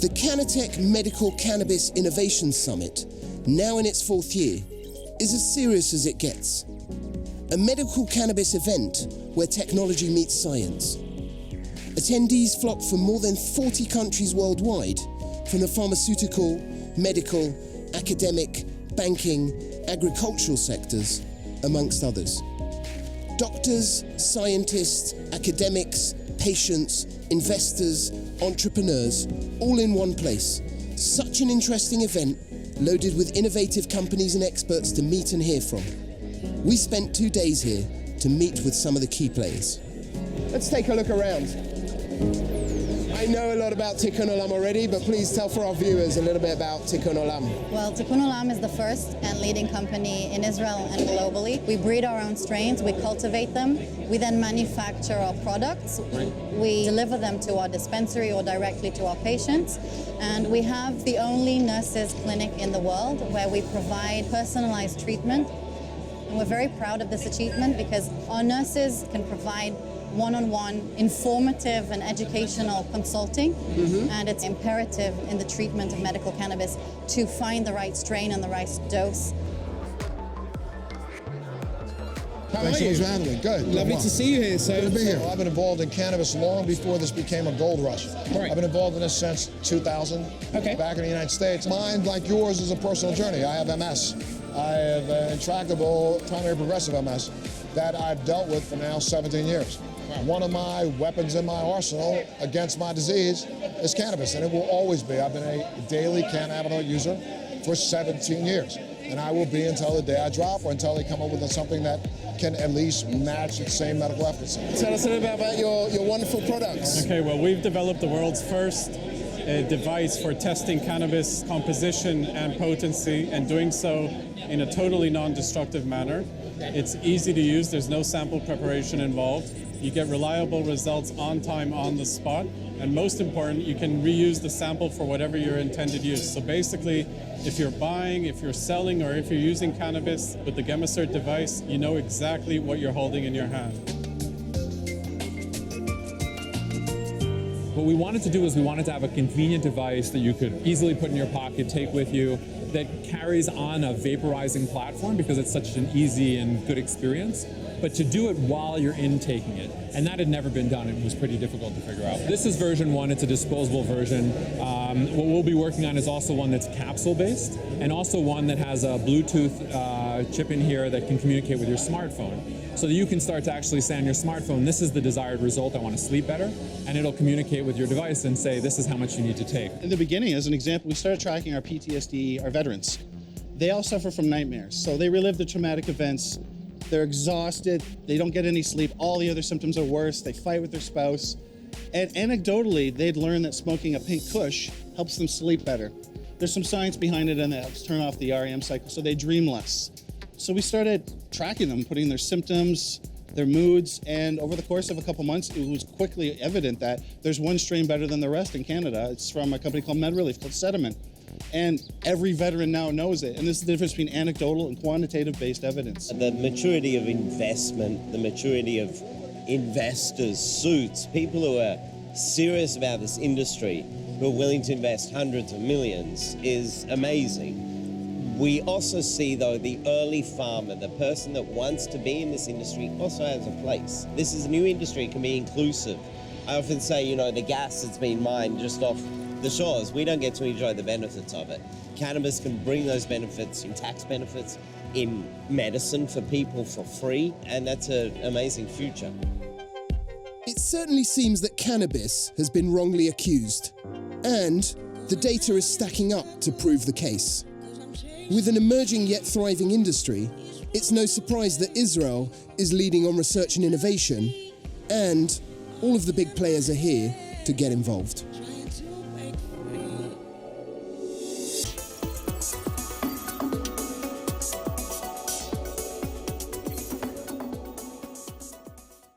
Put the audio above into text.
The Canatech Medical Cannabis Innovation Summit, now in its 4th year, is as serious as it gets. A medical cannabis event where technology meets science. Attendees flock from more than 40 countries worldwide, from the pharmaceutical, medical, academic, banking, agricultural sectors, amongst others. Doctors, scientists, academics, patients, investors, entrepreneurs, all in one place. Such an interesting event, loaded with innovative companies and experts to meet and hear from. We spent 2 days here to meet with some of the key players. Let's take a look around. I know a lot about Tikkun Olam already, but please tell for our viewers a little bit about Tikkun Olam. Well, Tikkun Olam is the first and leading company in Israel and globally. We breed our own strains, we cultivate them, we then manufacture our products. We deliver them to our dispensary or directly to our patients. And we have the only nurses clinic in the world where we provide personalized treatment. And we're very proud of this achievement because our nurses can provide one-on-one informative and educational consulting, and it's imperative in the treatment of medical cannabis to find the right strain and the right dose. How are you? Handling. Good. Lovely to see you here. Good to be here. I've been involved in cannabis long before this became a gold rush. Right. I've been involved in this since 2000, back in the United States. Mine, like yours, is a personal journey. I have MS. I have an intractable primary progressive MS that I've dealt with for now 17 years. One of my weapons in my arsenal against my disease is cannabis, and it will always be. I've been a daily cannabinoid user for 17 years, and I will be until the day I drop or until they come up with something that can at least match the same medical efficacy. Tell us a little bit about your wonderful products. Okay, well, we've developed the world's first device for testing cannabis composition and potency, and doing so in a totally non-destructive manner. It's easy to use, there's no sample preparation involved. You get reliable results on time, on the spot, and most important, you can reuse the sample for whatever your intended use. So basically, if you're buying, if you're selling, or if you're using cannabis with the GemmaCert device, you know exactly what you're holding in your hand. What we wanted to do is we wanted to have a convenient device that you could easily put in your pocket, take with you, that carries on a vaporizing platform because it's such an easy and good experience, but to do it while you're intaking it. And that had never been done. It was pretty difficult to figure out. This is version 1. It's a disposable version. What we'll be working on is also one that's capsule-based, and also one that has a Bluetooth chip in here that can communicate with your smartphone, so that you can start to actually say on your smartphone, this is the desired result, I want to sleep better, and it'll communicate with your device and say, this is how much you need to take. In the beginning, as an example, we started tracking our PTSD, our veterans. They all suffer from nightmares, so they relive the traumatic events. They're exhausted, they don't get any sleep, all the other symptoms are worse, they fight with their spouse. And anecdotally, they'd learned that smoking a pink kush helps them sleep better. There's some science behind it, and that helps turn off the REM cycle, so they dream less. So we started tracking them, putting their symptoms, their moods, and over the course of a couple months, it was quickly evident that there's one strain better than the rest in Canada. It's from a company called MedRelief, called Sediment. And every veteran now knows it. And this is the difference between anecdotal and quantitative-based evidence. The maturity of investment, the maturity of investors, suits, people who are serious about this industry, who are willing to invest hundreds of millions, is amazing. We also see, though, the early farmer, the person that wants to be in this industry, also has a place. This is a new industry, it can be inclusive. I often say, you know, the gas that's been mined just off the shores, we don't get to enjoy the benefits of it. Cannabis can bring those benefits in tax benefits, in medicine for people for free, and that's an amazing future. It certainly seems that cannabis has been wrongly accused, and the data is stacking up to prove the case. With an emerging yet thriving industry, it's no surprise that Israel is leading on research and innovation, and all of the big players are here to get involved.